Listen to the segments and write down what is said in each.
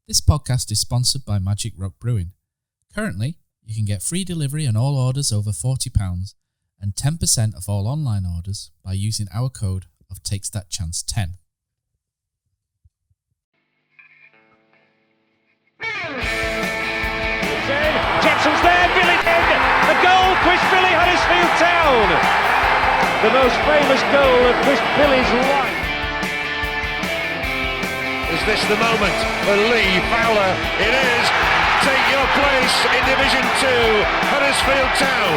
This podcast is sponsored by Magic Rock Brewing. Currently, you can get free delivery on all orders over £40 and 10% of all online orders by using our code of TakesThatChance10. Jepson's there, Billy in, the goal, Chris Billy, Huddersfield Town. The most famous goal of Chris Billy's life. Is this the moment for Lee Fowler? It is. Take your place in Division 2, Huddersfield Town.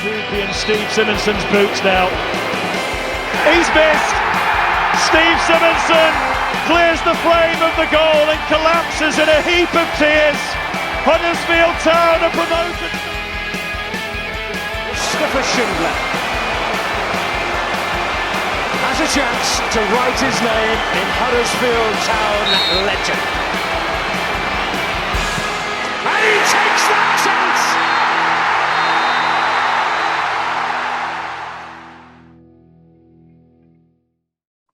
Ruby and Steve Simonson's boots now. He's missed. Steve Simonson clears the flame of the goal and collapses in a heap of tears. Huddersfield Town are promoted. Mustafa Schindler has a chance to write his name in Huddersfield Town legend. And he takes that chance!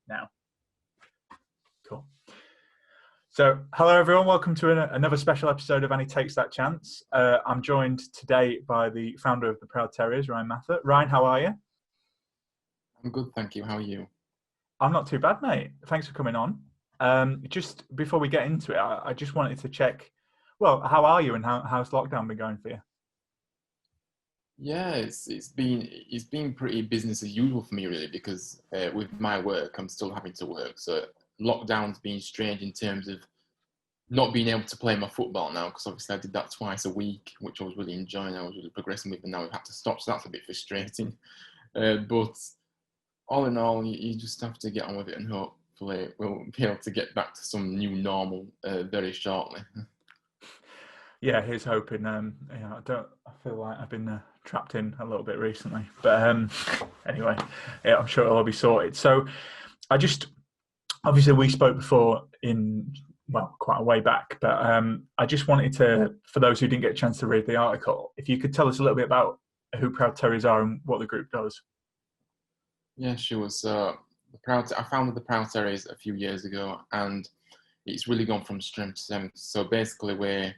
Now. Cool. So, hello everyone, welcome to another special episode of And He Takes That Chance. I'm joined today by the founder of the Proud Terriers, Ryan Mather. Ryan, how are you? I'm good, thank you. How are you? I'm not too bad, mate. Thanks for coming on. Just before we get into it, I just wanted to check, well, how are you and how's lockdown been going for you? Yeah, it's been pretty business as usual for me, really, because with my work, I'm still having to work. So lockdown's been strange in terms of not being able to play my football now, because obviously I did that twice a week, which I was really enjoying. I was really progressing with, and now we've had to stop. So that's a bit frustrating. But all in all, you just have to get on with it, and hopefully we'll be able to get back to some new normal very shortly. Yeah, here's hoping. I feel like I've been trapped in a little bit recently, but anyway, yeah, I'm sure it'll all be sorted. So, obviously we spoke before quite a way back, but I just wanted to, for those who didn't get a chance to read the article, if you could tell us a little bit about who Proud Terriers are and what the group does. Yeah, sure. So I founded the Proud Terriers a few years ago, and it's really gone from strength to strength. So basically, we're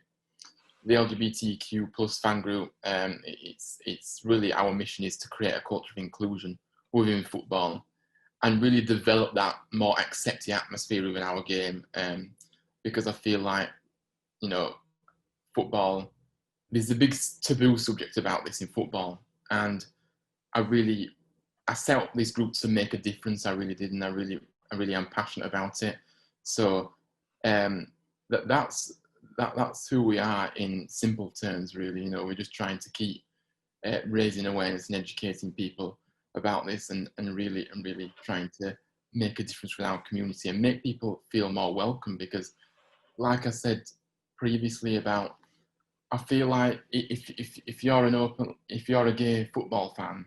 the LGBTQ plus fan group. It's really, our mission is to create a culture of inclusion within football, and really develop that more accepting atmosphere within our game. Because I feel like, football, there's a big taboo subject about this in football, and I set up this group to make a difference. I really did, and I really am passionate about it. So that's who we are in simple terms, really. We're just trying to keep raising awareness and educating people about this, and really trying to make a difference with our community and make people feel more welcome. Because, like I said previously about, I feel like if you're a gay football fan,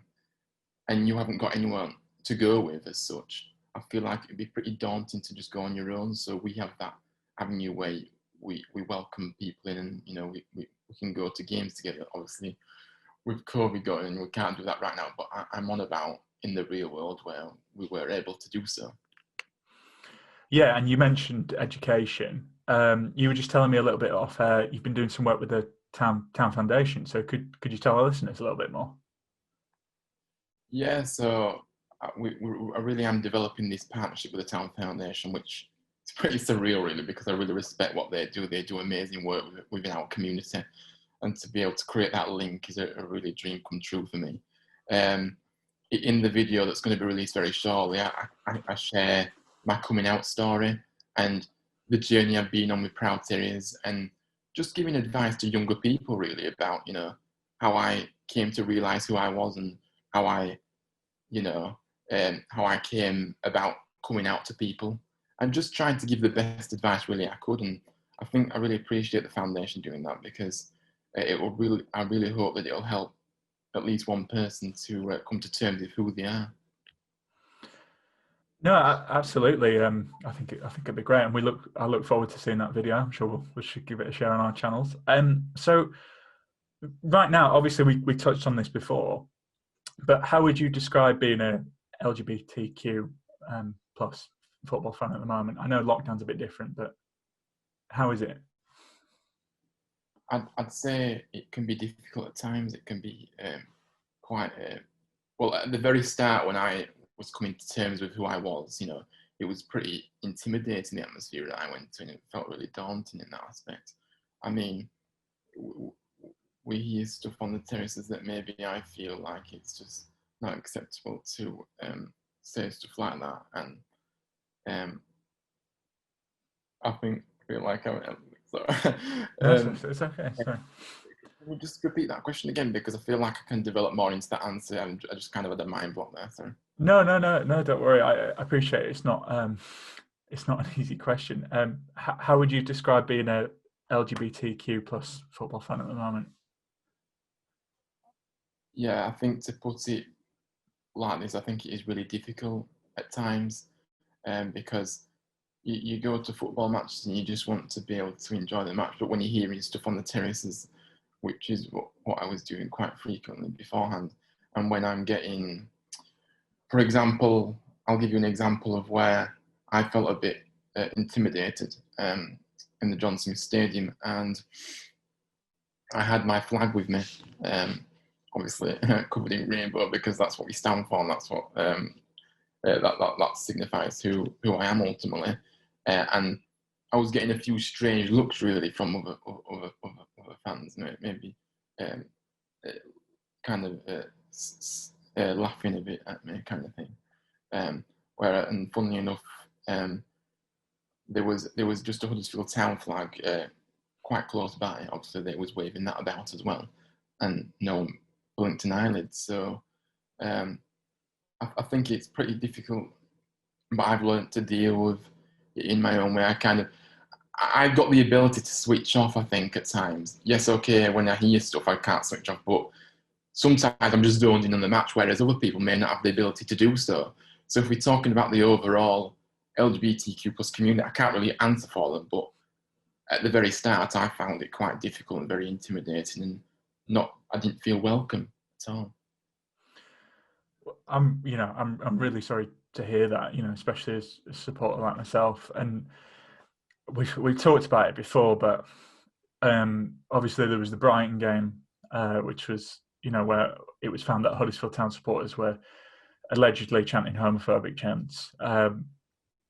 and you haven't got anyone to go with as such, I feel like it'd be pretty daunting to just go on your own. So we have that avenue where we welcome people in, and we can go to games together. Obviously, with COVID going on, we can't do that right now, but I'm on about in the real world where we were able to do so. Yeah, and you mentioned education. You were just telling me a little bit off. You've been doing some work with the Town Foundation. So could you tell our listeners a little bit more? Yeah, so I really am developing this partnership with the Town Foundation, which is pretty surreal, really, because I really respect what they do. They do amazing work within our community, and to be able to create that link is a really dream come true for me. In the video that's going to be released very shortly, I share my coming out story and the journey I've been on with Proud Terriers, and just giving advice to younger people, really, about how I came to realise who I was, and how I came about coming out to people, and just trying to give the best advice really I could. And I think I really appreciate the foundation doing that, because I really hope that it'll help at least one person to come to terms with who they are. No, absolutely. I think it'd be great, and I look forward to seeing that video. I'm sure we should give it a share on our channels. So right now, obviously, we touched on this before, but how would you describe being a LGBTQ plus football fan at the moment? I know lockdown's a bit different, but how is it? I'd say it can be difficult at times. It can be quite well at the very start when I was coming to terms with who I was. It was pretty intimidating, the atmosphere that I went to, and it felt really daunting in that aspect. I mean, we hear stuff on the terraces that maybe I feel like it's just not acceptable to say stuff like that, and I feel like I'm sorry. It's okay. Sorry. Can you just repeat that question again, because I feel like I can develop more into that answer, and I just kind of had a mind block there. Sorry. No, don't worry. I appreciate it. It's not an easy question. How would you describe being a LGBTQ plus football fan at the moment? Yeah, I think to put it like this, I think it is really difficult at times, because you go to football matches and you just want to be able to enjoy the match, but when you're hearing stuff on the terraces, which is what I was doing quite frequently beforehand, and when I'm getting, for example, I'll give you an example of where I felt a bit intimidated in the John Smith Stadium, and I had my flag with me, obviously covered in rainbow, because that's what we stand for, and that's what that signifies who I am ultimately. And I was getting a few strange looks really from other fans, maybe kind of laughing a bit at me, kind of thing. And funnily enough, there was just a Huddersfield Town flag quite close by. Obviously, they was waving that about as well, and no one blinked an eyelid. So I think it's pretty difficult, but I've learned to deal with it in my own way. I've got the ability to switch off, I think, at times. Yes, okay, when I hear stuff, I can't switch off, but sometimes I'm just zoned in on the match, whereas other people may not have the ability to do so. So if we're talking about the overall LGBTQ plus community, I can't really answer for them, but at the very start, I found it quite difficult and very intimidating, and I didn't feel welcome at all. I'm really sorry to hear that, especially as a supporter like myself. And we've talked about it before, but obviously there was the Brighton game, which was, where it was found that Huddersfield Town supporters were allegedly chanting homophobic chants.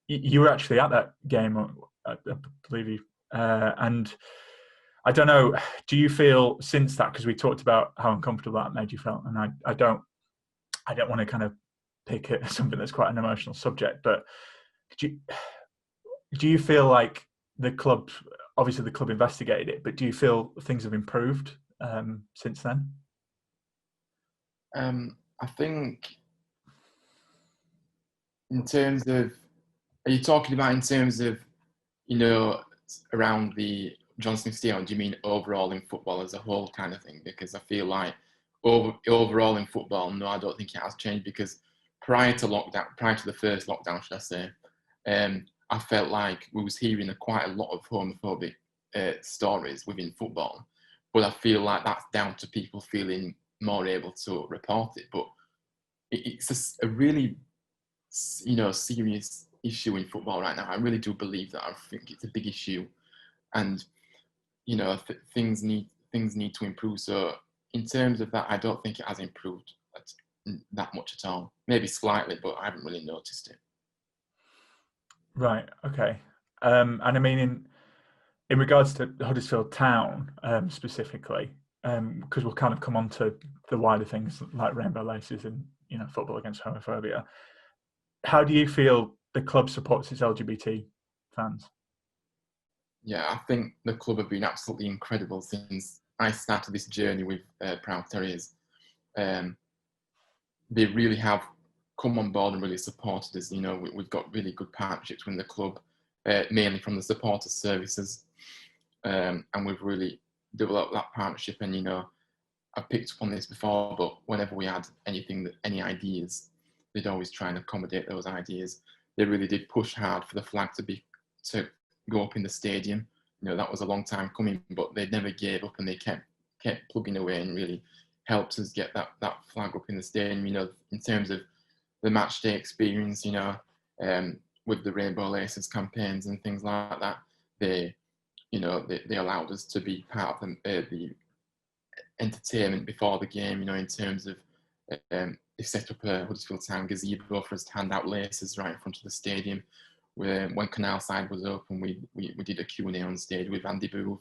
You were actually at that game, I believe you, and I don't know, do you feel since that, because we talked about how uncomfortable that made you feel, and I don't want to kind of pick at something that's quite an emotional subject, but do you feel like the club investigated it, but do you feel things have improved since then? I think in terms of, are you talking about in terms of, around the John Smith Stadium, do you mean overall in football as a whole kind of thing? Because I feel like overall in football, no, I don't think it has changed, because prior to the first lockdown, should I say, I felt like we was hearing quite a lot of homophobic stories within football, but I feel like that's down to people feeling more able to report it. But it's a really, serious issue in football right now. I really do believe that. I think it's a big issue, and things need to improve. So in terms of that, I don't think it has improved that much at all. Maybe slightly, but I haven't really noticed it. Right. Okay. And I mean, in regards to Huddersfield Town specifically, because we'll kind of come on to the wider things like rainbow laces and football against homophobia. How do you feel the club supports its LGBT fans? Yeah, I think the club have been absolutely incredible since I started this journey with Proud Terriers. They really have come on board and really supported us. We've got really good partnerships with the club, mainly from the supporter services, and we've really developed that partnership. And I picked up on this before, but whenever we had any ideas, they'd always try and accommodate those ideas. They really did push hard for the flag to go up in the stadium. That was a long time coming, but they never gave up, and they kept plugging away and really helped us get that flag up in the stadium. In terms of the match day experience, with the Rainbow Laces campaigns and things like that, they allowed us to be part of the entertainment before the game, in terms of they set up a Huddersfield Town gazebo for us to hand out laces right in front of the stadium. When Canal Side was open, we did a Q&A on stage with Andy Booth.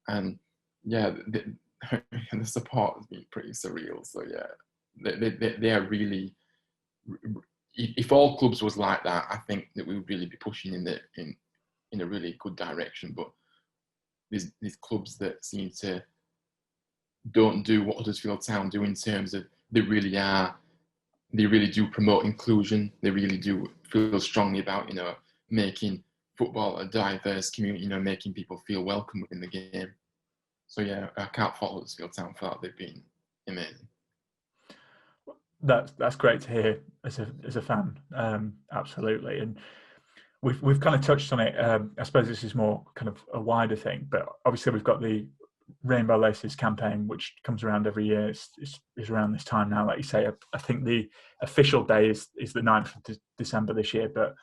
And yeah, the support has been pretty surreal. So yeah, they are really, if all clubs was like that, I think that we would really be pushing in a really good direction. But there's clubs that seem to don't do what Huddersfield Town do, in terms of they really do promote inclusion. They really do feel strongly about, making football a diverse community, making people feel welcome within the game. So yeah, I can't fault Huddersfield Town for that. They've been amazing. That's great to hear as a fan, absolutely. And we've kind of touched on it. I suppose this is more kind of a wider thing, but obviously we've got the Rainbow Laces campaign, which comes around every year. It's around this time now, like you say. I think the official day is the 9th of December this year. But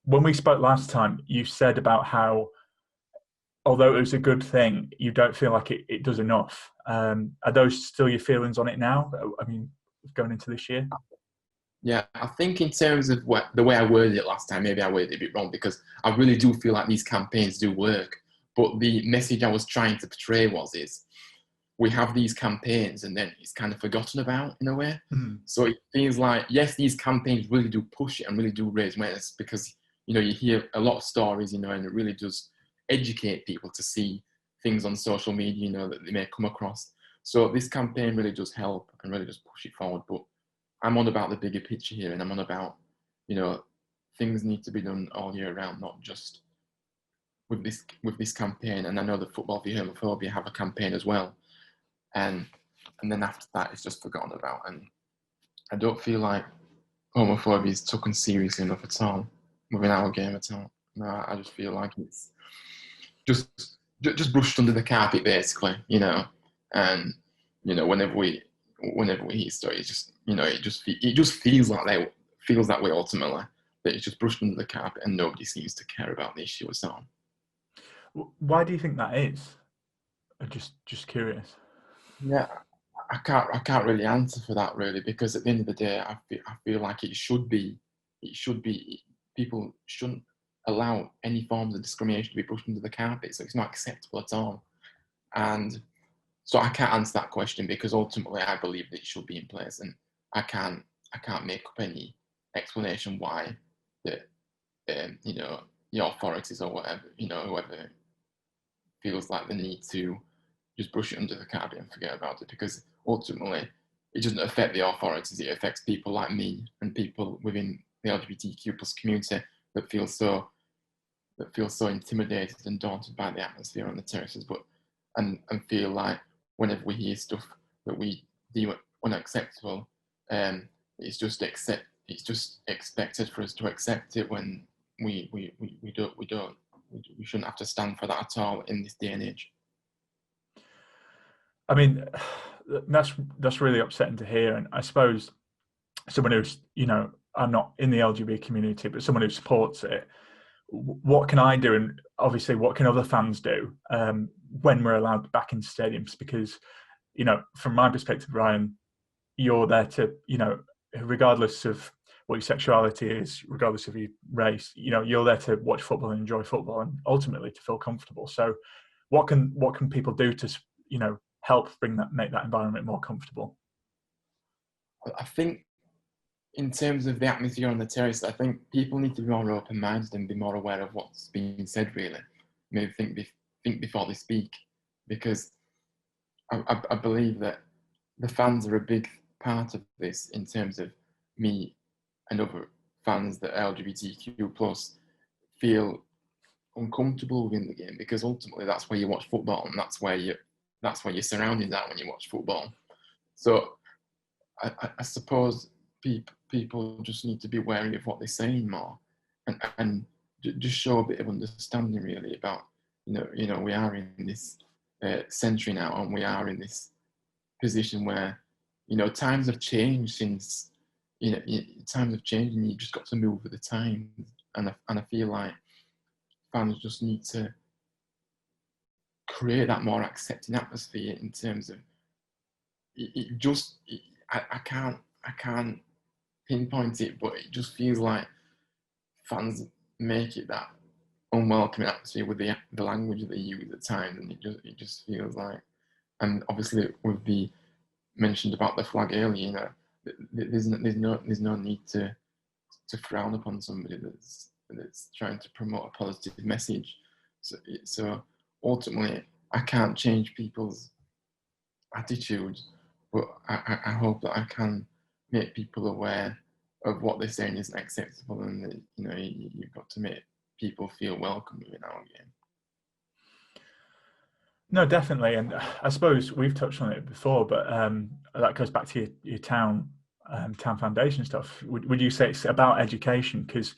when we spoke last time, you said about how, although it was a good thing, you don't feel like it does enough. Are those still your feelings on it now? I mean, going into this year? Yeah, I think in terms of the way I worded it last time, maybe I worded it a bit wrong, because I really do feel like these campaigns do work. But the message I was trying to portray is we have these campaigns and then it's kind of forgotten about in a way. Mm-hmm. So it feels like, yes, these campaigns really do push it and really do raise awareness, because, you hear a lot of stories, and it really does educate people to see things on social media, that they may come across. So this campaign really does help and really does push it forward. But I'm on about the bigger picture here, and I'm on about, things need to be done all year round, not just with this campaign. And I know that Football for Homophobia have a campaign as well, and then after that it's just forgotten about. And I don't feel like homophobia is taken seriously enough at all within our game at all. No, I just feel like it's just brushed under the carpet, basically, and whenever we hear stories, it just feels that way ultimately, that it's just brushed under the carpet and nobody seems to care about the issue at all. Why do you think that is? I'm just curious. Yeah, I can't really answer for that, really, because at the end of the day, I feel like it should be people shouldn't allow any forms of discrimination to be brushed under the carpet. So it's not acceptable at all. And so I can't answer that question, because ultimately I believe that it should be in place, and I can't make up any explanation why that the authorities or whatever, whoever feels like they need to just brush it under the carpet and forget about it, because ultimately it doesn't affect the authorities. It affects people like me and people within the LGBTQ plus community that feel so intimidated and daunted by the atmosphere on the terraces, and feel like whenever we hear stuff that we deem unacceptable, it's just expected for us to accept it, when we shouldn't have to stand for that at all in this day and age. I mean, that's really upsetting to hear. And I suppose someone who's, I'm not in the LGBT community, but someone who supports it, what can I do? And obviously, what can other fans do when we're allowed back into stadiums? Because, from my perspective, Ryan, you're there to, regardless of what your sexuality is, regardless of your race, you're there to watch football and enjoy football, and ultimately to feel comfortable. So what can people do to, help make that environment more comfortable? I think in terms of the atmosphere on the terrace, I think people need to be more open-minded and be more aware of what's being said, really. Maybe think before they speak, because I believe that the fans are a big part of this, in terms of me and other fans that LGBTQ plus feel uncomfortable within the game, because ultimately that's where you watch football, and that's where your surroundings are when you watch football. So I suppose people just need to be wary of what they're saying more, and just show a bit of understanding, really, about we are in this century now, and we are in this position where times have changed since times have changed, and you just got to move with the times. And I feel like fans just need to create that more accepting atmosphere in terms of I can't pinpoint it, but it just feels like fans make it that unwelcoming atmosphere with the language that they use at times, and it just feels like, and obviously with the mentioned about the flag earlier, there's no need to frown upon somebody that's trying to promote a positive message. So ultimately, I can't change people's attitudes, but I hope that I can make people aware of what they're saying isn't acceptable, and that, you've got to make people feel welcome within our game. No, definitely, and I suppose we've touched on it before, but that goes back to your town foundation stuff. Would you say it's about education? Because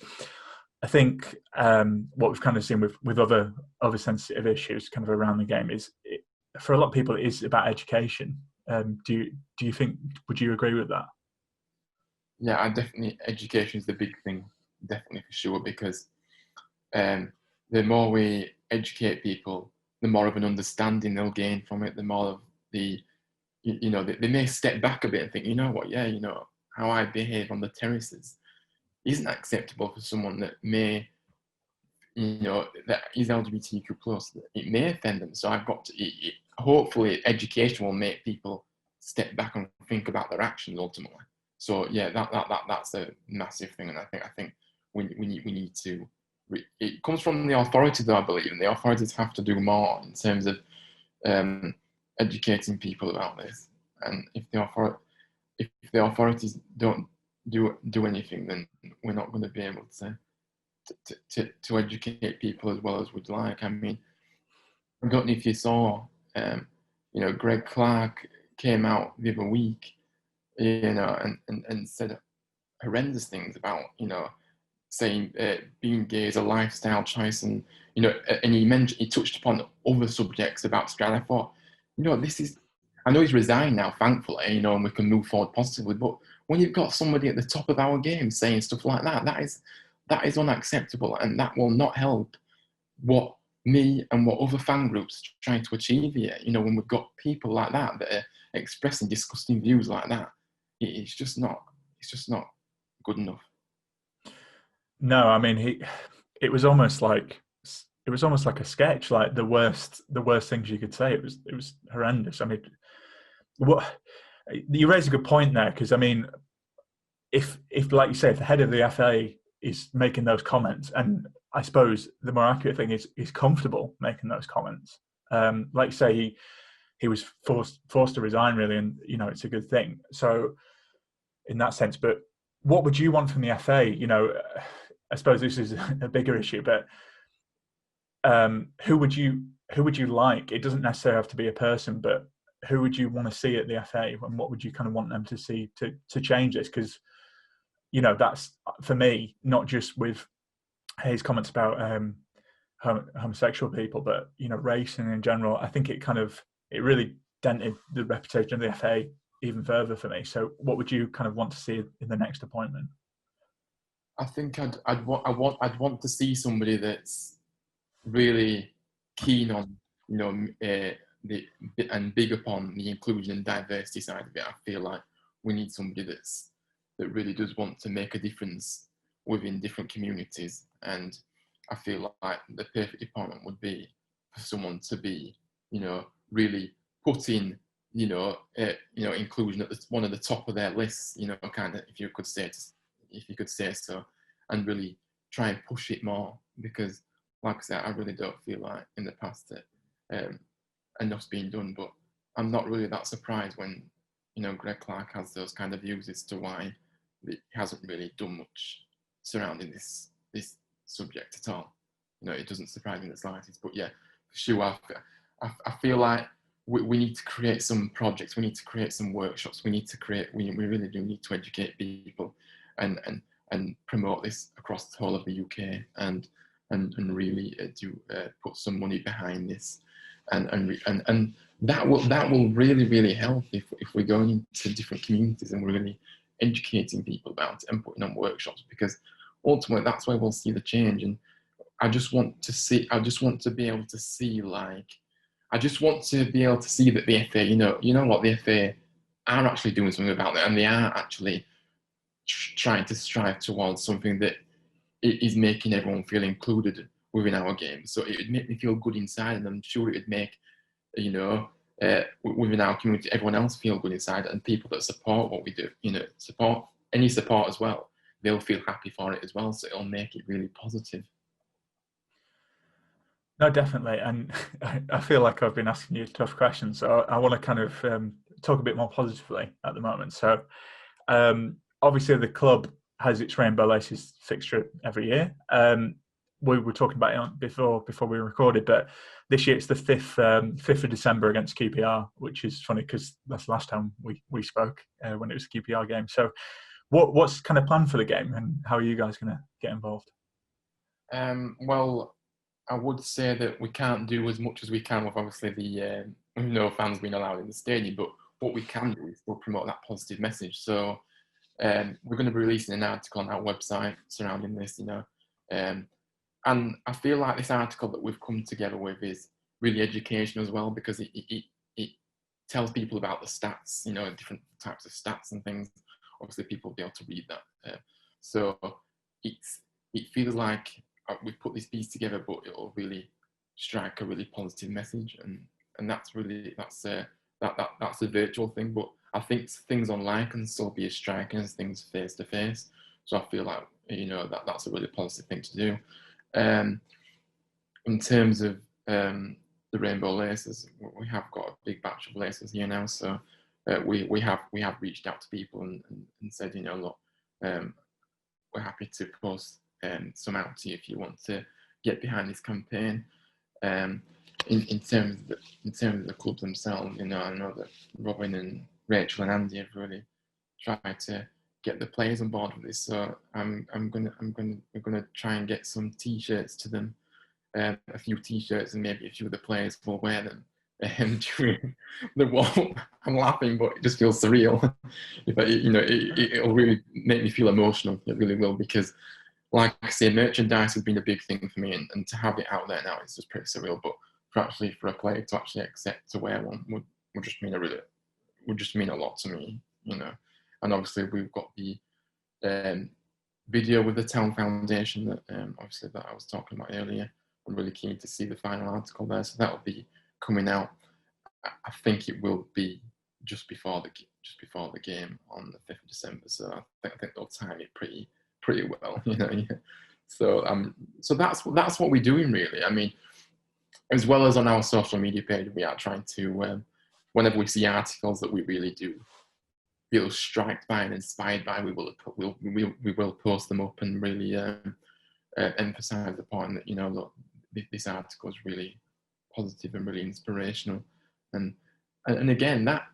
I think what we've kind of seen with other sensitive issues kind of around the game is, for a lot of people, it is about education. Do you think? Would you agree with that? Yeah, education is the big thing, definitely for sure, because the more we educate people, the more of an understanding they'll gain from it, the more of they may step back a bit and think, how I behave on the terraces isn't acceptable for someone that may, that is LGBTQ plus. It may offend them. So I've got to, hopefully education will make people step back and think about their actions ultimately. So yeah, that's a massive thing. And I think we need to, it comes from the authorities, I believe, and the authorities have to do more in terms of educating people about this. And if the authorities don't do anything, then we're not going to be able to educate people as well as we'd like. I mean, I don't know if you saw, Greg Clark came out the other week, and said horrendous things about, saying being gay is a lifestyle choice, and and he touched upon other subjects about Australia. I thought, I know he's resigned now, thankfully, and we can move forward positively. But when you've got somebody at the top of our game saying stuff like that, that is unacceptable, and that will not help what me and what other fan groups are trying to achieve here. When we've got people like that are expressing disgusting views like that, it's just not good enough. No, I mean, it was almost like a sketch, like the worst things you could say. It was horrendous. I mean, you raise a good point there, because I mean, if like you say, if the head of the FA is making those comments, and I suppose the more accurate thing is he's comfortable making those comments. Like you say, he was forced to resign, really, and it's a good thing. So in that sense, but what would you want from the FA? I suppose this is a bigger issue, but who would you like? It doesn't necessarily have to be a person, but who would you want to see at the FA, and what would you kind of want them to see to change this? Because that's, for me, not just with his comments about homosexual people, but race and in general. I think it really dented the reputation of the FA even further for me. So what would you kind of want to see in the next appointment? I think I'd want to see somebody that's really keen on and big upon the inclusion and diversity side of it. I feel like we need somebody that really does want to make a difference within different communities, and I feel like the perfect appointment would be for someone to be really putting inclusion at one of the top of their lists, kind of, if you could say so, and really try and push it more, because like I said, I really don't feel like in the past that enough's been done. But I'm not really that surprised when Greg Clark has those kind of views as to why he hasn't really done much surrounding this subject at all. It doesn't surprise me in the slightest. But yeah, for sure, I feel like we need to create some projects. We need to create some workshops. We really do need to educate people and promote this across the whole of the UK, and really put some money behind this, and that will really, really help if we're going into different communities and we're really educating people about it and putting on workshops, because ultimately that's where we'll see the change. And I just want to be able to see that the FA, what, the FA are actually doing something about it, and they are actually trying to strive towards something that is making everyone feel included within our game. So it would make me feel good inside, and I'm sure it would make, within our community, everyone else feel good inside, and people that support what we do, support as well, they'll feel happy for it as well. So it'll make it really positive. No, definitely. And I feel like I've been asking you tough questions, so I want to kind of talk a bit more positively at the moment. So obviously the club has its Rainbow Laces fixture every year. We were talking about it before we recorded, but this year it's the 5th of December against QPR, which is funny because that's the last time we spoke when it was a QPR game. So what's kind of planned for the game, and how are you guys going to get involved? Well, I would say that we can't do as much as we can with obviously the no fans being allowed in the stadium, but what we can do is still promote that positive message. So we're going to be releasing an article on our website surrounding this, and I feel like this article that we've come together with is really educational as well, because it tells people about the stats, different types of stats and things. Obviously, people will be able to read that. So it feels like we've put this piece together, but it'll really strike a really positive message, and that's a virtual thing. But I think things online can still be as striking as things face to face. So I feel like that's a really positive thing to do. In terms of the Rainbow Laces, we have got a big batch of laces here now, so we have reached out to people and said, look, we're happy to post some out to you if you want to get behind this campaign. In terms of the club themselves, I know that Robin and Rachel and Andy have really tried to get the players on board with this. So we're gonna try and get some t-shirts to them, a few t-shirts, and maybe a few of the players will wear them during the walk. I'm laughing, but it just feels surreal. It'll really make me feel emotional. It really will, because, like I say, merchandise has been a big thing for me, and to have it out there now is just pretty surreal. But for a player to actually accept to wear one would just mean a lot to me, And obviously we've got the video with the Town Foundation that that I was talking about earlier. I'm really keen to see the final article there, so that'll be coming out. I think it will be just before the game on the 5th of December. So I think they'll time it pretty well, So that's what we're doing, really. I mean, as well as on our social media page, we are trying to, whenever we see articles that we really do feel struck by and inspired by, we will post them up and really emphasize the point that look, this article is really positive and really inspirational, and again that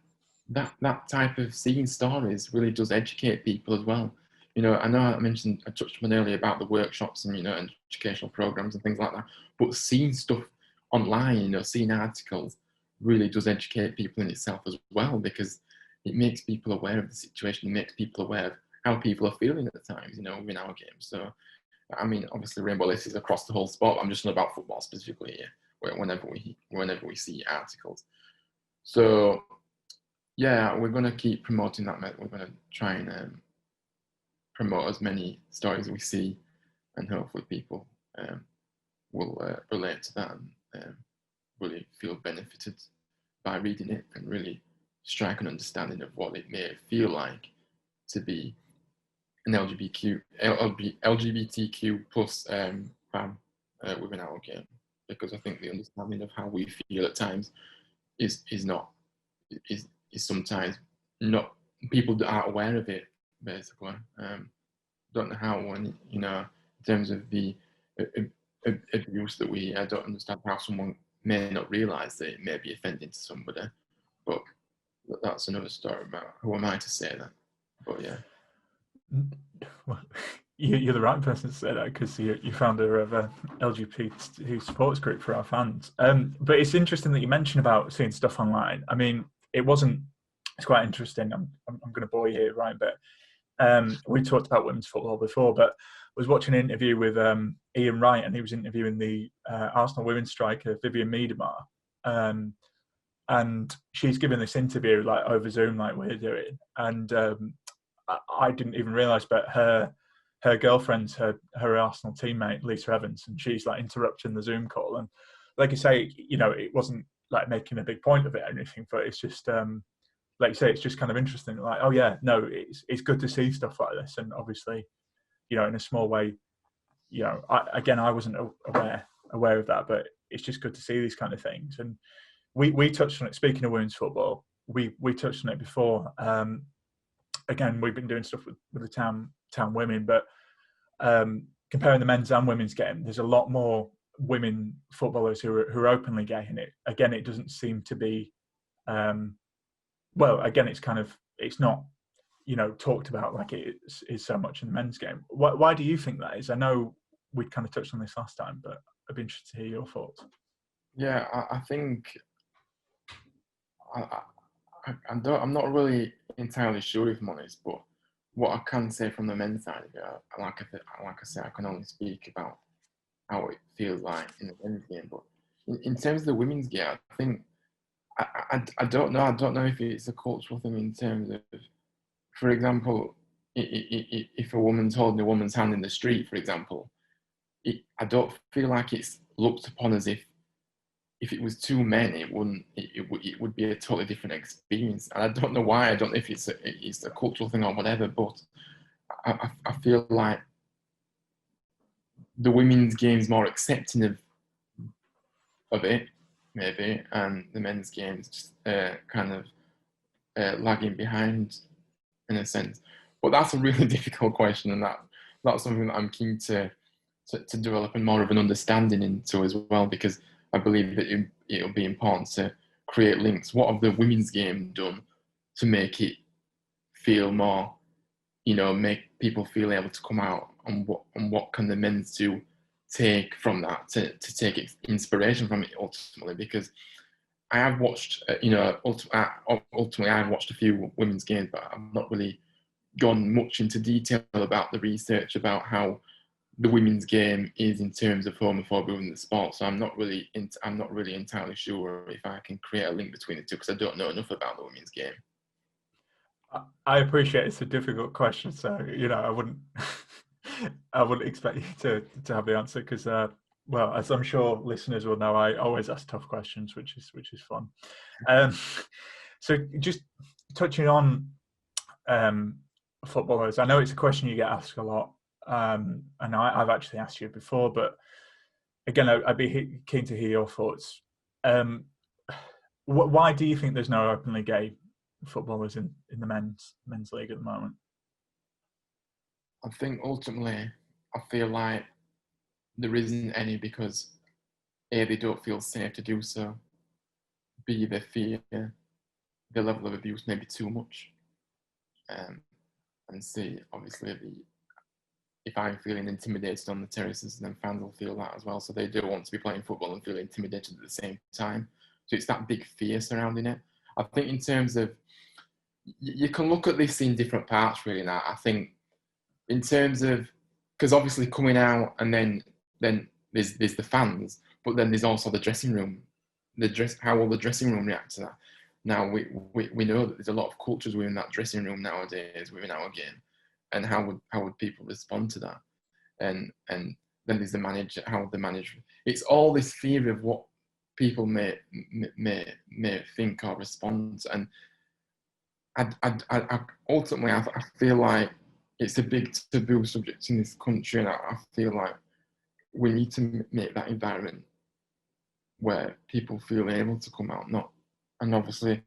type of seeing stories really does educate people as well. I know I touched on earlier about the workshops and and educational programs and things like that, but seeing stuff online, seeing articles really does educate people in itself as well, because it makes people aware of the situation. It makes people aware of how people are feeling at the times, within our game. So, I mean, obviously, Rainbow Laces is across the whole sport. I'm just not about football specifically here, whenever we see articles. So, yeah, we're going to keep promoting that. We're going to try and promote as many stories as we see, and hopefully people will relate to that and really feel benefited by reading it, and really strike an understanding of what it may feel like to be an LGBTQ plus fan within our game, because I think the understanding of how we feel at times is sometimes not, people that aren't aware of it, basically. Don't know how, when in terms of the abuse that I don't understand how someone may not realise that it may be offending to somebody, but that's another story. About who am I to say that? But yeah. Well, you're the right person to say that, because you're founder of a LGBT supports group for our fans. But it's interesting that you mentioned about seeing stuff online. I mean, it's quite interesting. I'm going to bore you here, right? But We talked about women's football before, but I was watching an interview with Ian Wright, and he was interviewing the Arsenal women's striker Vivian Miedemar, and she's giving this interview like over Zoom, like we're doing, and I didn't even realise, but her girlfriend's her Arsenal teammate Lisa Evans, and she's like interrupting the Zoom call, and like you say, you know, it wasn't like making a big point of it or anything, but it's just like you say, it's just kind of interesting. Like, oh yeah, no, it's good to see stuff like this, and obviously, you know, in a small way, you know, I wasn't aware of that, but it's just good to see these kind of things. And we touched on it. Speaking of women's football, we touched on it before. Again, we've been doing stuff with the town women, but comparing the men's and women's game, there's a lot more women footballers who are openly gay, and it doesn't seem to be. Well, again, it's not, you know, talked about like it is so much in the men's game. Why do you think that is? I know we kind of touched on this last time, but I'd be interested to hear your thoughts. Yeah, I think I'm not really entirely sure, if I'm honest, but what I can say from the men's side of it, like I say, I can only speak about how it feels like in the men's game. But in terms of the women's game, I think I don't know. I don't know if it's a cultural thing in terms of, for example, if a woman's holding a woman's hand in the street, for example, I don't feel like it's looked upon as if it was two men, it would be a totally different experience. And I don't know why. I don't know if it's a cultural thing or whatever, but I feel like the women's game's more accepting of it, maybe, and the men's game's just kind of lagging behind in a sense. But that's a really difficult question, and that's something that I'm keen to develop more of an understanding into as well, because I believe that it'll be important to create links. What have the women's game done to make it feel more, you know, make people feel able to come out, and what can the men's do take from that to take inspiration from it ultimately? Because I have watched, you know, ultimately I've watched a few women's games, but I've not really gone much into detail about the research about how the women's game is in terms of homophobia within the sport. So I'm not really entirely sure if I can create a link between the two, because I don't know enough about the women's game. I appreciate it's a difficult question, so you know I wouldn't expect you to have the answer, because well, as I'm sure listeners will know, I always ask tough questions, which is fun. So just touching on footballers, I know it's a question you get asked a lot. And I've actually asked you before, but again, I'd be keen to hear your thoughts. Why do you think there's no openly gay footballers in the men's league at the moment? I think ultimately, I feel like there isn't any because A, they don't feel safe to do so. B, they fear the level of abuse may be too much. And C, obviously, if I'm feeling intimidated on the terraces, then fans will feel that as well. So they do want to be playing football and feel intimidated at the same time. So it's that big fear surrounding it. I think in terms of, you can look at this in different parts really now. I think in terms of, because obviously coming out and then there's the fans, but then there's also the dressing room, how will the dressing room react to that? Now we know that there's a lot of cultures within that dressing room nowadays within our game. And how would people respond to that? And then there's the manager, how the manager. It's all this fear of what people may think or respond. And I ultimately I feel like it's a big taboo subject in this country, and I feel like we need to make that environment where people feel able to come out. And obviously,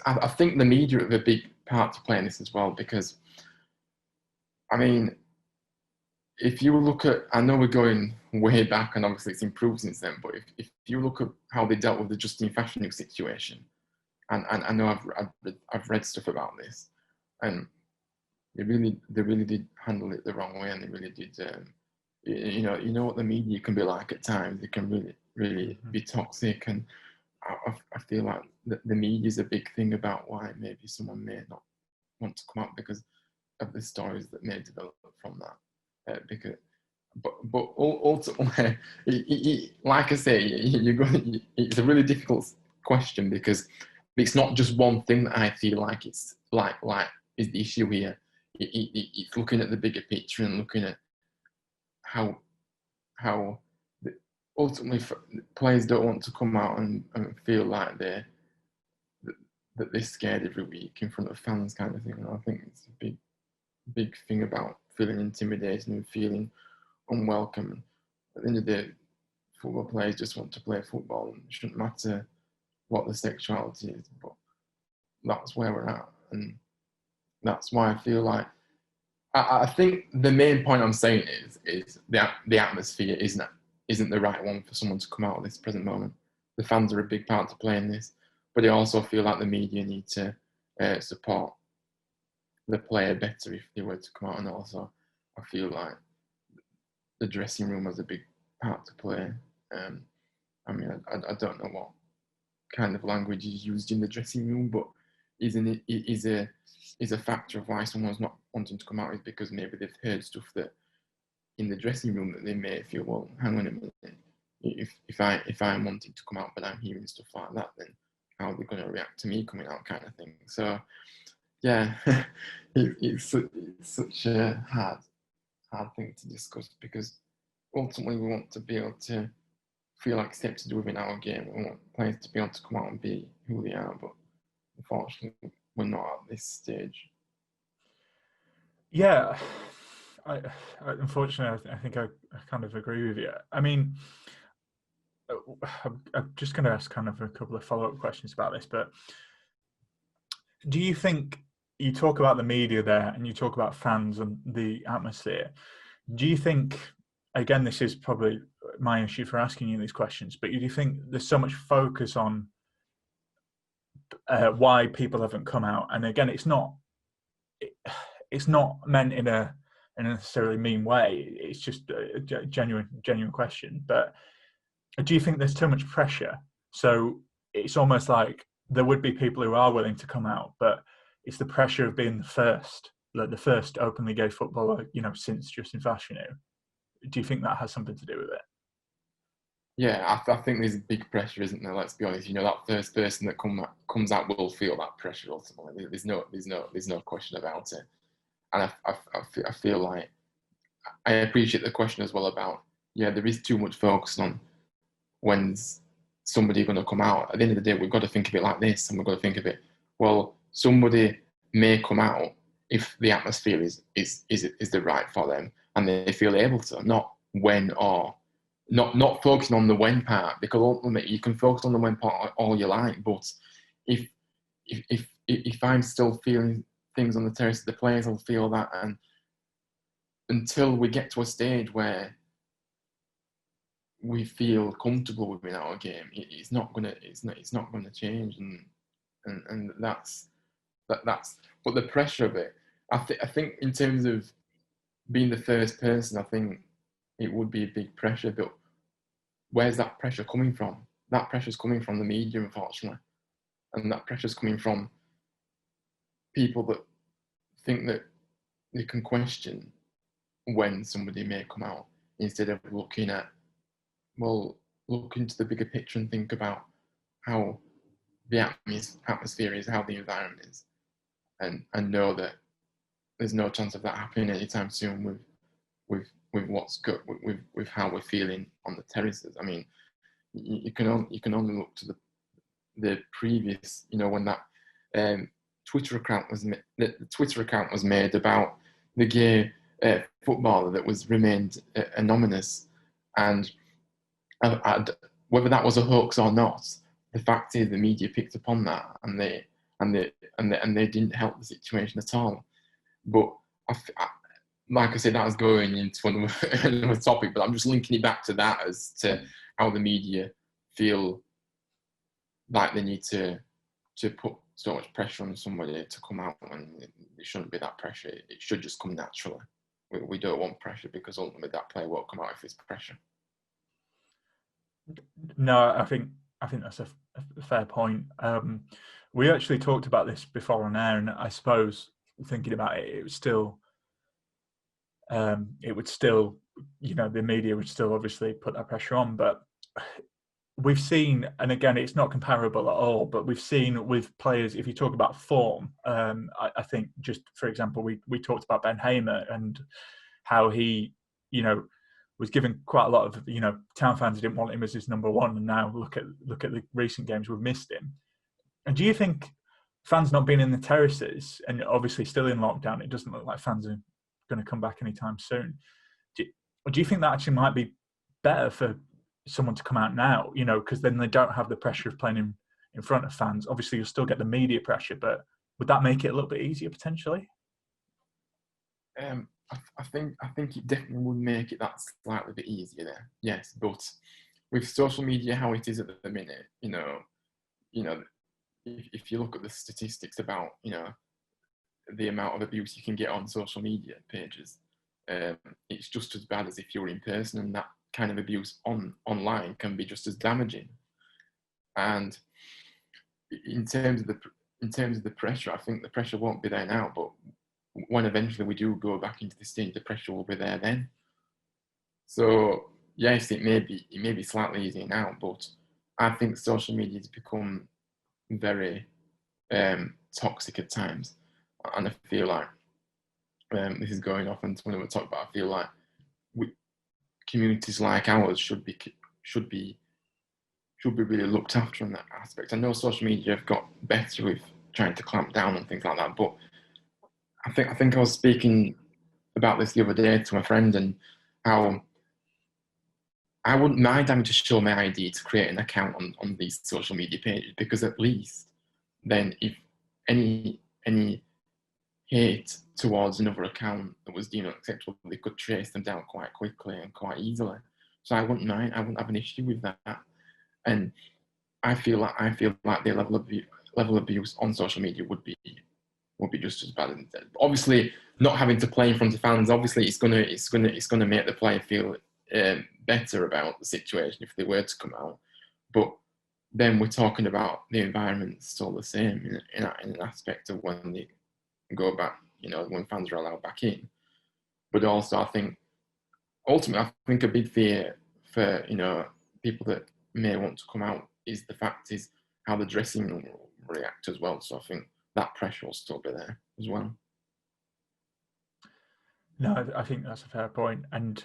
I think the media have a big part to play in this as well, because I mean, if you look at, I know we're going way back and obviously it's improved since then, but if you look at how they dealt with the Justine Fashanu situation, and I know I've read stuff about this, and they really did handle it the wrong way, and they really did, you know what the media can be like at times. They can really be toxic, and I feel like the media is a big thing about why maybe someone may not want to come out, because of the stories that may develop from that. But ultimately, like I say, it's a really difficult question because it's not just one thing that I feel like it's like is the issue here. It's looking at the bigger picture and looking at how ultimately players don't want to come out and feel like they're scared every week in front of fans, kind of thing. And I think it's a big thing about feeling intimidated and feeling unwelcome. At the end of the day, football players just want to play football, and it shouldn't matter what the sexuality is. But that's where we're at, and that's why I feel like I think the main point I'm saying is the atmosphere isn't the right one for someone to come out at this present moment. The fans are a big part to play in this, but I also feel like the media need to support the player better if they were to come out, and also I feel like the dressing room has a big part to play. I mean, I don't know what kind of language is used in the dressing room, but is a factor of why someone's not wanting to come out is because maybe they've heard stuff that in the dressing room that they may feel, well, hang on a minute, if I'm wanting to come out but I'm hearing stuff like that, then how are they going to react to me coming out, kind of thing. So yeah, it's such a hard thing to discuss, because ultimately we want to be able to feel accepted within our game. We want players to be able to come out and be who they are, but unfortunately we're not at this stage. Yeah, unfortunately, I think I kind of agree with you. I mean, I'm just going to ask kind of a couple of follow-up questions about this, but do you think, you talk about the media there and you talk about fans and the atmosphere, do you think, again, this is probably my issue for asking you these questions, but do you think there's so much focus on why people haven't come out? And again, it's not meant in a necessarily mean way. It's just a genuine question. But do you think there's too much pressure? So it's almost like there would be people who are willing to come out, but it's the pressure of being the first openly gay footballer, since Justin Fashanu. Do you think that has something to do with it? Yeah, I think there's big pressure, isn't there? Let's be honest. That first person that comes out will feel that pressure ultimately. There's no question about it. And I feel like I appreciate the question as well about, there is too much focus on when's somebody going to come out. At the end of the day, we've got to think of it like this, and we've got to think of it, well, somebody may come out if the atmosphere is the right for them and they feel able to, not when, or not focusing on the when part, because ultimately you can focus on the when part all you like, but if I'm still feeling things on the terrace, the players will feel that, and until we get to a stage where we feel comfortable within our game, it's not gonna change, and that's. But the pressure of it, I think in terms of being the first person, I think it would be a big pressure. But where's that pressure coming from? That pressure's coming from the media, unfortunately, and that pressure's coming from people that think that they can question when somebody may come out, instead of looking to the bigger picture and think about how the atmosphere is, how the environment is, and know that there's no chance of that happening anytime soon with what's good, with how we're feeling on the terraces. I mean, you can only look to the previous, when that Twitter account was made about the gay footballer that was remained anonymous, and whether that was a hoax or not, the fact is the media picked up on that, and they didn't help the situation at all. But like I said, that was going into another topic, but I'm just linking it back to that as to how the media feel like they need to put so much pressure on somebody to come out when it shouldn't be that pressure. It should just come naturally. We don't want pressure, because ultimately that player won't come out if it's pressure. No, I think that's a fair point. We actually talked about this before on air, and I suppose thinking about it, it would still, the media would still obviously put that pressure on. But we've seen, and again, it's not comparable at all, but we've seen with players, if you talk about form, I think just, for example, we talked about Ben Hamer and how he, was given quite a lot of, town fans didn't want him as his number one, and now look at the recent games, we've missed him. And do you think fans not being in the terraces and obviously still in lockdown, it doesn't look like fans are going to come back anytime soon. Do you think that actually might be better for someone to come out now, because then they don't have the pressure of playing in front of fans? Obviously, you'll still get the media pressure, but would that make it a little bit easier potentially? I think it definitely would make it that slightly bit easier there. Yes, but with social media how it is at the minute, if you look at the statistics about the amount of abuse you can get on social media pages, it's just as bad as if you were in person, and that kind of abuse online can be just as damaging. And in terms of the pressure, I think the pressure won't be there now, but when eventually we do go back into the stage, the pressure will be there then. So yes, it may be slightly easier now, but I think social media has become very toxic at times, and I feel like this is going off into what we talk about. I feel like communities like ours should be really looked after in that aspect. I know social media have got better with trying to clamp down on things like that, but I think I was speaking about this the other day to my friend, and how I wouldn't mind having to show my ID to create an account on these social media pages, because at least then if any hate towards another account that was deemed unacceptable, they could trace them down quite quickly and quite easily. So I wouldn't mind. I wouldn't have an issue with that. And I feel like the level of abuse on social media would be just as bad. Obviously, not having to play in front of fans, obviously it's gonna make the player feel better about the situation if they were to come out. But then we're talking about the environment still the same in an aspect of when they go back, when fans are allowed back in. But also, I think ultimately, a big fear for people that may want to come out is how the dressing room will react as well. So I think that pressure will still be there as well. No, I think that's a fair point, and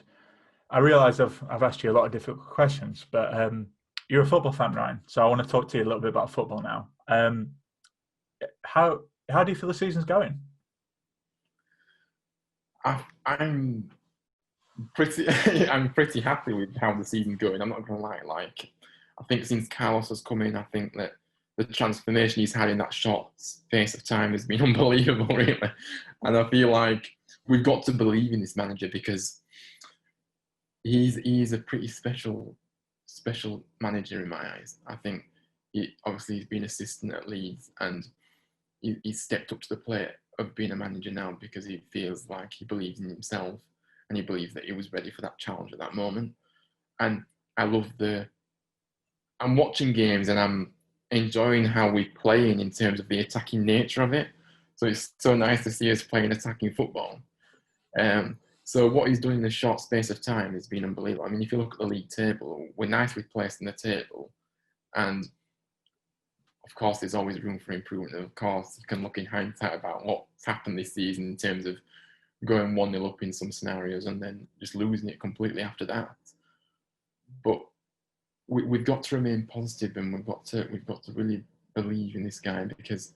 I realise I've asked you a lot of difficult questions, but you're a football fan, Ryan, so I want to talk to you a little bit about football now. How do you feel the season's going? I'm pretty happy with how the season's going. I'm not gonna lie. Like, I think since Carlos has come in, I think that the transformation he's had in that short space of time has been unbelievable, really. And I feel like we've got to believe in this manager, because he's a pretty special manager in my eyes. I think he's been assistant at Leeds, and he's stepped up to the plate of being a manager now, because he feels like he believes in himself, and he believes that he was ready for that challenge at that moment. And I'm watching games and I'm enjoying how we're playing in terms of the attacking nature of it. So it's so nice to see us playing attacking football. So what he's done in a short space of time has been unbelievable. I mean, if you look at the league table, we're nicely placed in the table, and of course there's always room for improvement. And of course, you can look in hindsight about what's happened this season in terms of going 1-0 up in some scenarios and then just losing it completely after that. But we've got to remain positive, and we've got to really believe in this guy, because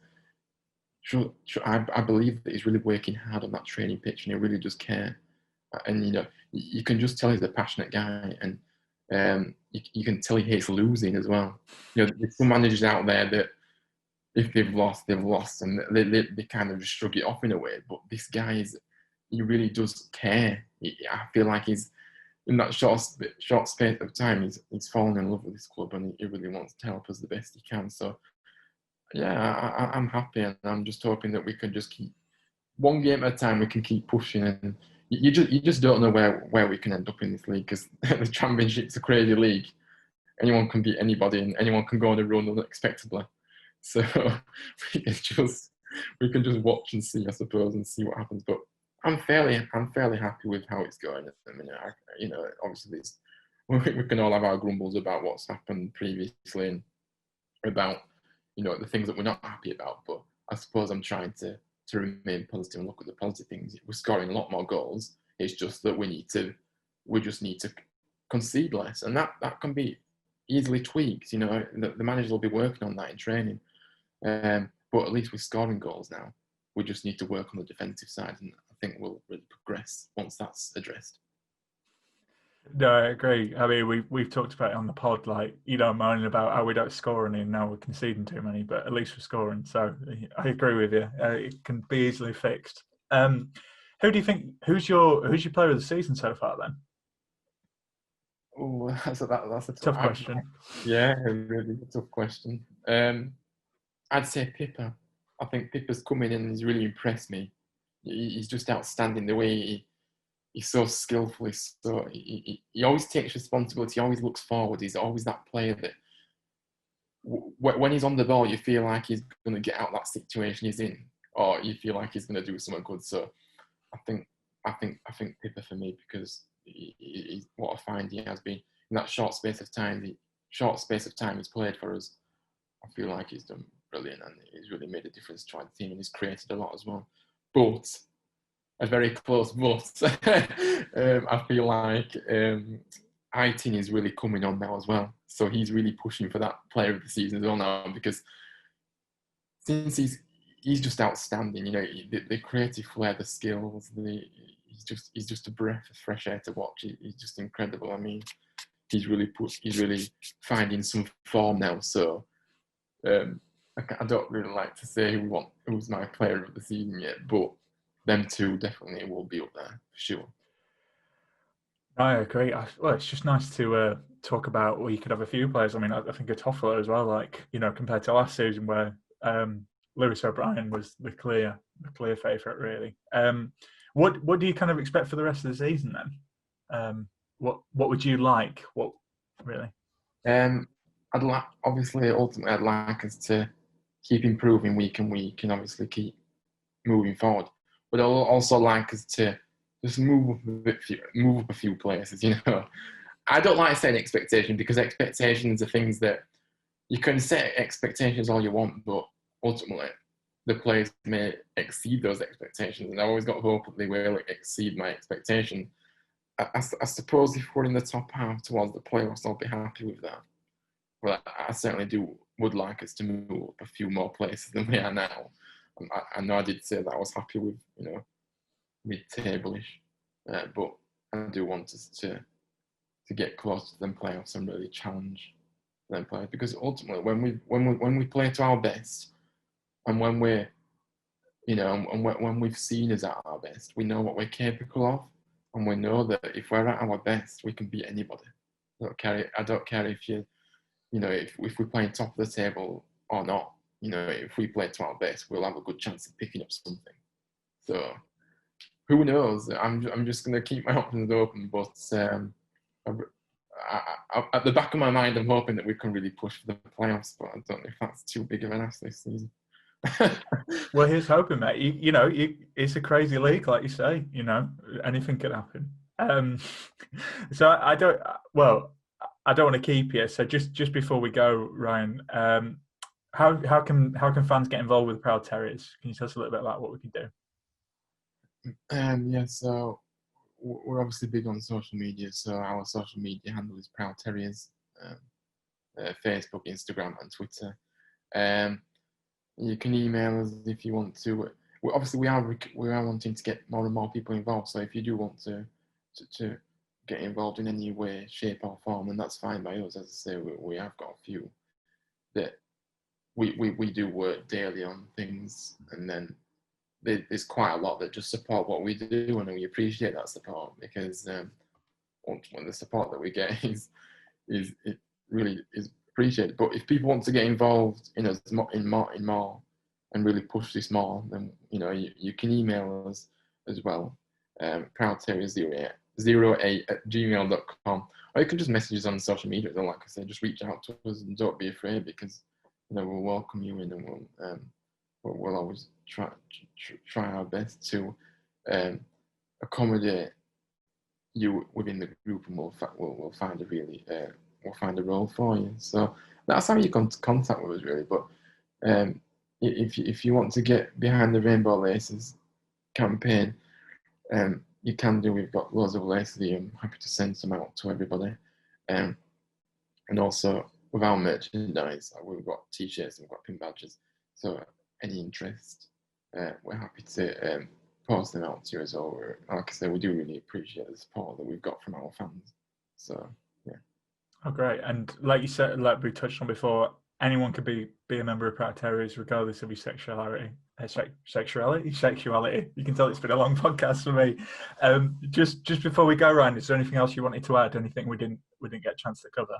I believe that he's really working hard on that training pitch, and he really does care. And you can just tell he's a passionate guy, and you can tell he hates losing as well. There's some managers out there that if they've lost, and they kind of just shrug it off in a way. But this guy he really does care. I feel like he's in that short space of time, he's fallen in love with this club, and he really wants to help us the best he can. So yeah, I'm happy, and I'm just hoping that we can just keep one game at a time. We can keep pushing, and you just don't know where we can end up in this league, because the Championship's a crazy league. Anyone can beat anybody, and anyone can go on a run unexpectedly. So it's just we can just watch and see, I suppose, and see what happens. But I'm fairly happy with how it's going at the minute. Obviously, we can all have our grumbles about what's happened previously and about, the things that we're not happy about. But I suppose I'm trying to remain positive and look at the positive things. We're scoring a lot more goals. It's just that we just need to concede less, and that can be easily tweaked. The managers will be working on that in training. But at least we're scoring goals now. We just need to work on the defensive side, and I think we'll really progress once that's addressed. No, I agree. I mean, we've talked about it on the pod, moaning about how we don't score any, and now we're conceding too many, but at least we're scoring. So I agree with you. It can be easily fixed. Who do you think? Who's your player of the season so far? Then. Oh, that's a tough question. Yeah, a really tough question. I'd say Pippa. I think Pippa's come in and he's really impressed me. He's just outstanding the way he's so skillful. He always takes responsibility. He always looks forward. He's always that player that when he's on the ball, you feel like he's going to get out that situation he's in, or you feel like he's going to do something good. So I think Pippa for me, because what I find he has been in that short space of time he's played for us. I feel like he's done brilliant, and he's really made a difference to our team, and he's created a lot as well. But a very close but. I feel like Aitin is really coming on now as well, so he's really pushing for that player of the season as well now, because since he's just outstanding. The creative flair, the skills, he's just a breath of fresh air to watch. He's just incredible. I mean, he's really finding some form now. So I don't really like to say who's my player of the season yet, but them two definitely will be up there for sure. I agree. Well, it's just nice to talk about. Well, you could have a few players. I mean, I think a Toffolo as well. Compared to last season where Lewis O'Brien was the clear favourite, really. What do you kind of expect for the rest of the season then? What would you like? What really? Ultimately, I'd like us to keep improving week and week, and obviously keep moving forward. But I'd also like us to just move up a few places. I don't like setting expectations, because expectations are things that you can set expectations all you want, but ultimately the players may exceed those expectations, and I've always got hope that they will exceed my expectation. I suppose if we're in the top half towards the playoffs, I'll be happy with that. Well, I certainly would like us to move up a few more places than we are now. I know I did say that I was happy with, mid-table-ish, but I do want us to get close to them playoffs and really challenge them players, because ultimately when we play to our best, and when we're, when we've seen us at our best, we know what we're capable of, and we know that if we're at our best, we can beat anybody. I don't care if if we're playing top of the table or not. If we play to our best, we'll have a good chance of picking up something. So who knows? I'm just going to keep my options open, but at the back of my mind, I'm hoping that we can really push for the playoffs, but I don't know if that's too big of an ask this season. Well, here's hoping, mate. It's a crazy league, like you say. Anything could happen. So I don't want to keep you. So just before we go, Ryan, how can fans get involved with the Proud Terriers? Can you tell us a little bit about what we can do? So we're obviously big on social media. So our social media handle is Proud Terriers, Facebook, Instagram, and Twitter. You can email us if you want to. We are wanting to get more and more people involved. So if you do want to get involved in any way, shape, or form, and that's fine by us. As I say, we have got a few that we do work daily on things, and then there's quite a lot that just support what we do, and we appreciate that support, because ultimately the support that we get is really appreciated. But if people want to get involved in us in more and really push this more, then you can email us as well, proudterriers08@gmail.com, or you can just message us on social media. Like I said, just reach out to us and don't be afraid, because we'll welcome you in, and but we'll always try our best to accommodate you within the group, and we'll find a really we'll find a role for you. So that's how you come to contact with us, really. But if you want to get behind the Rainbow Laces campaign, you can do. We've got loads of laces here. I'm happy to send some out to everybody. And also with our merchandise, we've got t-shirts and we've got pin badges. So any interest, we're happy to post them out to you as well. Like I said, we do really appreciate the support that we've got from our fans. So yeah. Oh, great. And like you said, like we touched on before, anyone could be a member of Proud Terriers regardless of your sexuality. Sexuality. You can tell it's been a long podcast for me. Just before we go, Ryan, is there anything else you wanted to add? Anything we didn't get a chance to cover?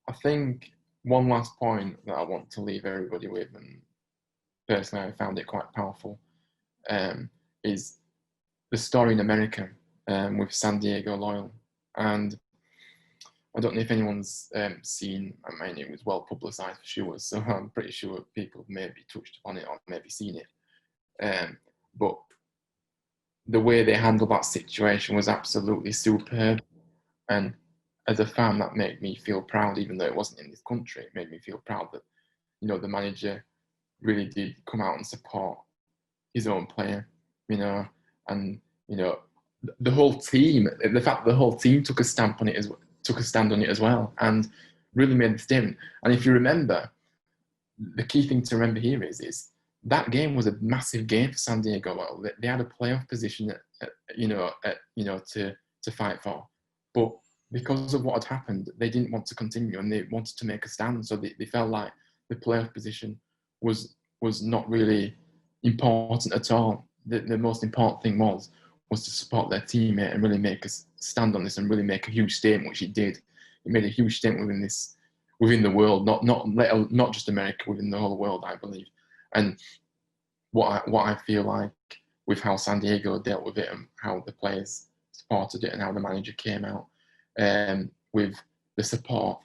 I think one last point that I want to leave everybody with, and personally I found it quite powerful, is the story in America with San Diego Loyal. And I don't know if anyone's seen, I mean, it was well publicised for sure, so I'm pretty sure people maybe touched upon it or maybe seen it. But the way they handled that situation was absolutely superb. And as a fan, that made me feel proud, even though it wasn't in this country. It made me feel proud that, you know, the manager really did come out and support his own player, you know, and, you know, the whole team, the fact that the whole team took a stand on it as well, and really made the statement. And if you remember, the key thing to remember here is that game was a massive game for San Diego. Well, they had a playoff position, to fight for, but because of what had happened, they didn't want to continue and they wanted to make a stand. So they felt like the playoff position was not really important at all. The most important thing was to support their teammate and really make a stand on this and really make a huge statement, which it did. It made a huge statement within the world, not just America, within the whole world, I believe. And what I feel like with how San Diego dealt with it and how the players supported it and how the manager came out with the support,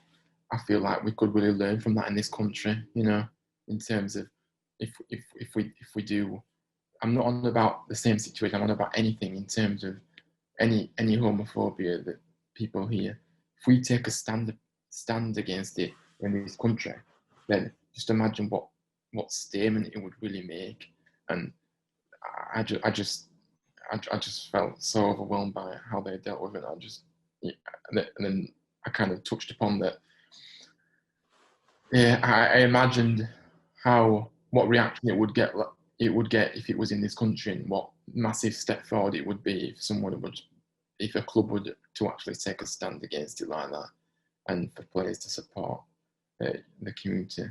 I feel like we could really learn from that in this country, you know, in terms of if we do. I'm not on about the same situation, I'm on about anything in terms of any homophobia that people hear. If we take a stand against it in this country, then just imagine what statement it would really make. And I just felt so overwhelmed by how they dealt with it. And then I kind of touched upon that. Yeah, I imagined what reaction it would get if it was in this country, and what massive step forward it would be if a club would to actually take a stand against it like that, and for players to support the community.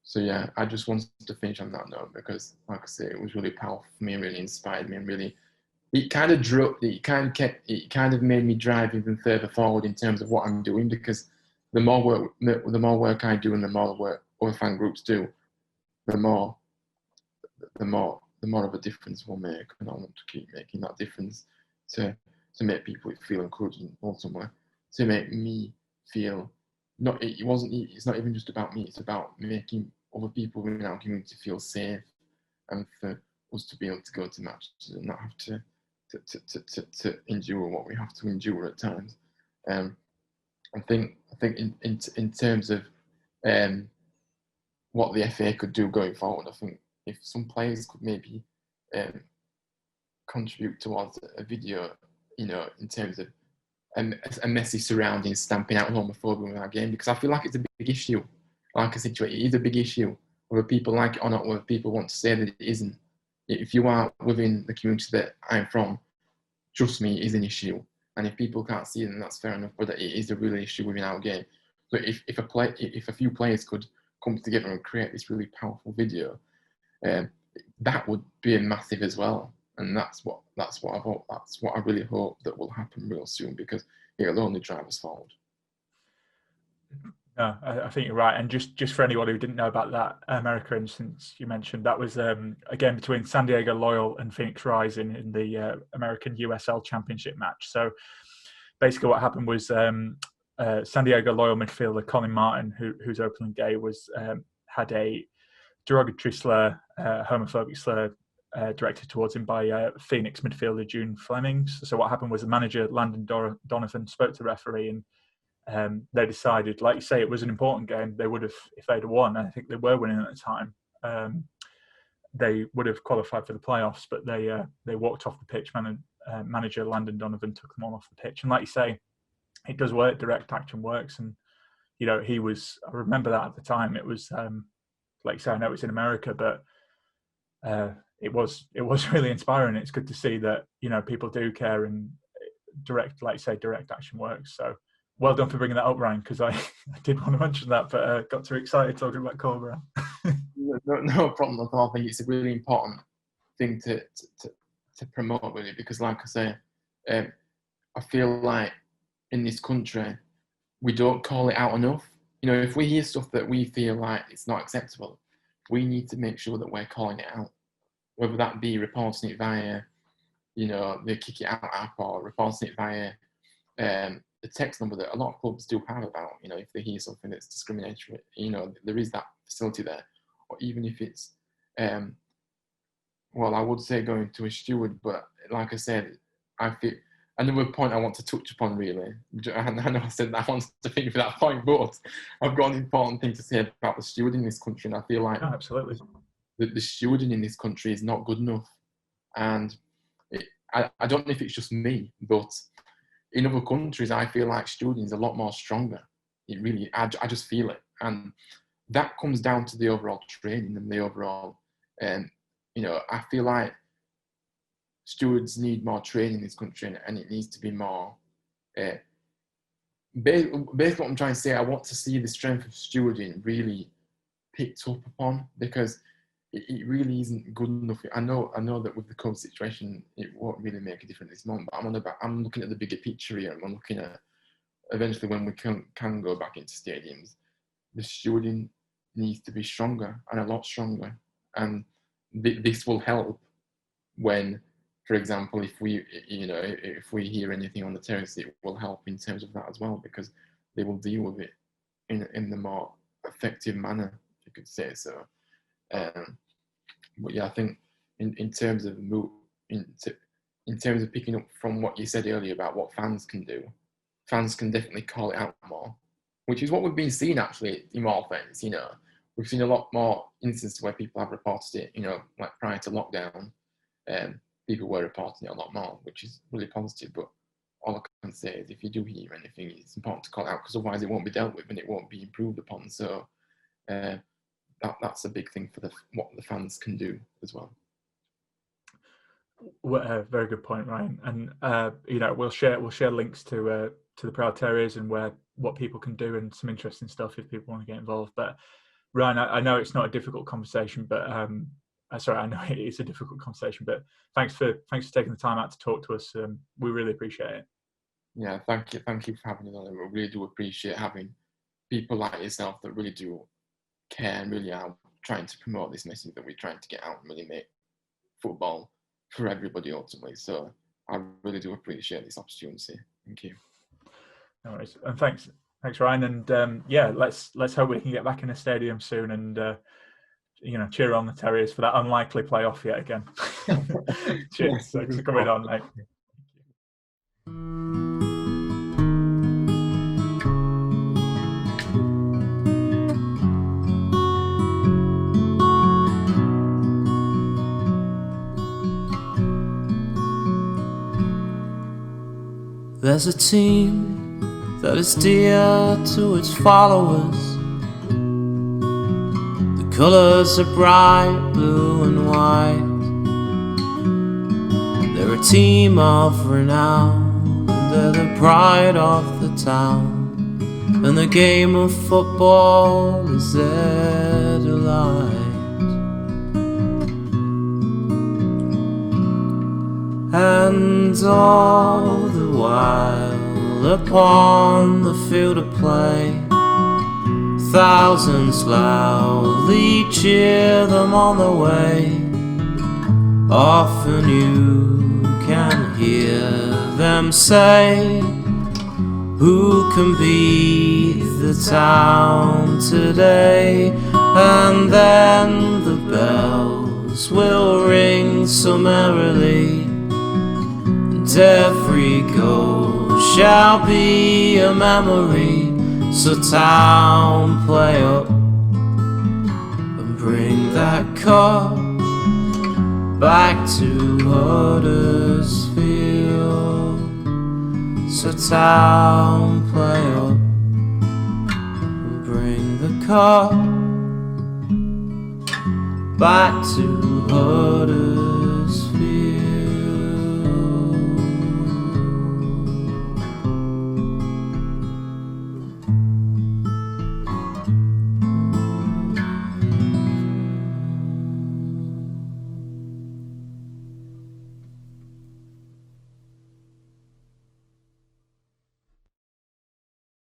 So yeah, I just wanted to finish on that note because, like I say, it was really powerful for me, and really inspired me, and really it kind of made me drive even further forward in terms of what I'm doing, because the more work I do and the more work other fan groups do, the more of a difference we'll make, and I want to keep making that difference to make people feel encouraged, and ultimately to make me feel it's not even just about me, it's about making other people in our community feel safe, and for us to be able to go to matches and not have to endure what we have to endure at times. I think in terms of what the FA could do going forward, I think if some players could maybe contribute towards a video, you know, in terms of a message surrounding stamping out homophobia in our game, because I feel like it's a big issue. Like I said, it is a big issue, whether people like it or not, whether people want to say that it isn't. If you are within the community that I'm from, trust me, it is an issue. And if people can't see it, then that's fair enough, but it is a real issue within our game. So if a few players could come together and create this really powerful video, that would be a massive as well. And that's what I really hope that will happen real soon, because it'll only drive us forward. No, I think you're right. And just for anyone who didn't know about that America instance you mentioned, that was a game between San Diego Loyal and Phoenix Rising in the American USL Championship match. So basically what happened was San Diego Loyal midfielder Colin Martin, who's openly gay, had a derogatory slur, homophobic slur, directed towards him by Phoenix midfielder June Flemings. So what happened was the manager, Landon Donovan, spoke to the referee, and they decided, like you say, it was an important game. They would have, if they'd have won, I think they were winning at the time, they would have qualified for the playoffs, but they walked off the pitch. Manager Landon Donovan took them all off the pitch. And like you say, it does work. Direct action works. And, you know, I remember that at the time. It was, like you say, I know it's in America, but it was really inspiring. It's good to see that, you know, people do care, and direct action works. So well done for bringing that up, Ryan, because I did want to mention that, but got too excited talking about Cobra. No problem at all. I think it's a really important thing to promote, really, because, like I say, I feel like in this country we don't call it out enough. You know, if we hear stuff that we feel like it's not acceptable, we need to make sure that we're calling it out, whether that be reporting it via, you know, the Kick It Out app, or reporting it via the text number that a lot of clubs do have about, you know, if they hear something that's discriminatory, you know, there is that facility there. Or even if it's, well, I would say going to a steward, but like I said, I feel another point I want to touch upon, really. I know I said that I wanted to finish with that point, but I've got an important thing to say about the stewarding in this country, and I feel like absolutely the stewarding in this country is not good enough. And I don't know if it's just me, but in other countries, I feel like stewarding is a lot more stronger. It really, I just feel it. And that comes down to the overall training and the overall, you know, I feel like stewards need more training in this country, and it needs to be more, basically what I'm trying to say, I want to see the strength of stewarding really picked up upon, because it really isn't good enough. I know that with the COVID situation, it won't really make a difference this month, but I'm looking at the bigger picture here, and I'm looking at eventually when we can go back into stadiums, the stewarding needs to be stronger, and a lot stronger. And this will help when, for example, if we hear anything on the terrace, it will help in terms of that as well, because they will deal with it in the more effective manner, if you could say so. But yeah, I think in terms of picking up from what you said earlier about what fans can do, fans can definitely call it out more, which is what we've been seeing actually in all things. You know, we've seen a lot more instances where people have reported it. You know, like prior to lockdown, people were reporting it a lot more, which is really positive. But all I can say is, if you do hear anything, it's important to call it out, because otherwise it won't be dealt with and it won't be improved upon. So that's a big thing for what the fans can do as well. Very good point, Ryan. And you know, we'll share links to the Proud Terriers and what people can do, and some interesting stuff if people want to get involved. But Ryan, I know it's not a difficult conversation, but sorry, I know it is a difficult conversation, but thanks for taking the time out to talk to us. We really appreciate it. Yeah, thank you for having me on. We really do appreciate having people like yourself that really do care and really are trying to promote this message that we're trying to get out and really make football for everybody ultimately. So I really do appreciate this opportunity. Thank you. No worries. And thanks Ryan. And yeah, let's hope we can get back in the stadium soon, and you know, cheer on the Terriers for that unlikely playoff yet again. Cheers. Thanks for coming on, mate. There's a team that is dear to its followers. The colours are bright blue and white. They're a team of renown, and they're the pride of the town. And the game of football is their delight. And all the while upon the field of play, thousands loudly cheer them on the way. Often you can hear them say, who can beat the town today? and then the bells will ring so merrily, and every goal shall be a memory. So town, play up and bring that cup back to Huddersfield. So town, play up and bring the cup back to Huddersfield.